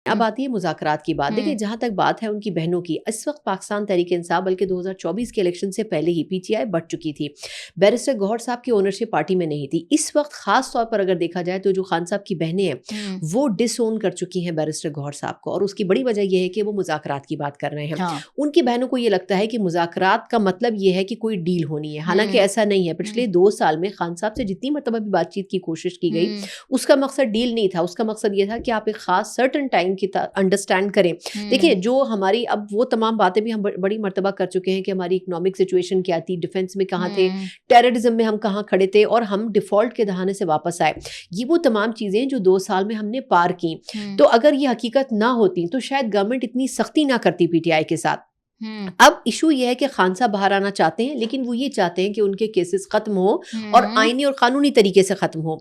अब आती है मुज़ाकरात की बात। देखिए, जहाँ तक बात है उनकी बहनों की, इस वक्त पाकिस्तान तहरीक-ए-इंसाफ बल्कि 2024 के इलेक्शन से पहले ही पीटीआई बढ़ चुकी थी। बैरिस्टर गौहर साहब की ओनरशिप पार्टी में नहीं थी। इस वक्त खास तौर पर अगर देखा जाए तो जो खान साहब की बहनें हैं वो डिसओन कर चुकी हैं बैरिस्टर गौहर साहब को, और उसकी बड़ी वजह यह है कि वो मुज़ाकरात की बात कर रहे हैं। हाँ। उनकी बहनों को ये लगता है कि मुज़ाकरात का मतलब ये है कि कोई डील होनी है, हालांकि ऐसा नहीं है। पिछले 2 साल में खान साहब से जितनी मरतबा भी बातचीत की कोशिश की गई, उसका मकसद डील नहीं था। उसका मकसद ये था कि आप एक खास सर्टन टाइम की अंडरस्टैंड करें। देखिए, जो हमारी अब वो तमाम बातें भी हम बड़ी मर्तबा कर चुके हैं कि हमारी इकोनॉमिक सिचुएशन क्या थी, डिफेंस में कहाँ थे, टेररिज्म में हम कहाँ खड़े थे, और हम डिफॉल्ट के दहाने से वापस आए। ये वो तमाम चीज़ें जो 2 साल में हमने पार की। तो अगर ये हकीकत ना होती तो शायद गवर्नमेंट इतनी सख्ती ना करती पीटीआई के साथ। अब इशू ये है कि खान साहब बाहर आना चाहते हैं, लेकिन वो ये चाहते हैं कि उनके केसेस खत्म हो और आईनी और कानूनी तरीके से खत्म हो।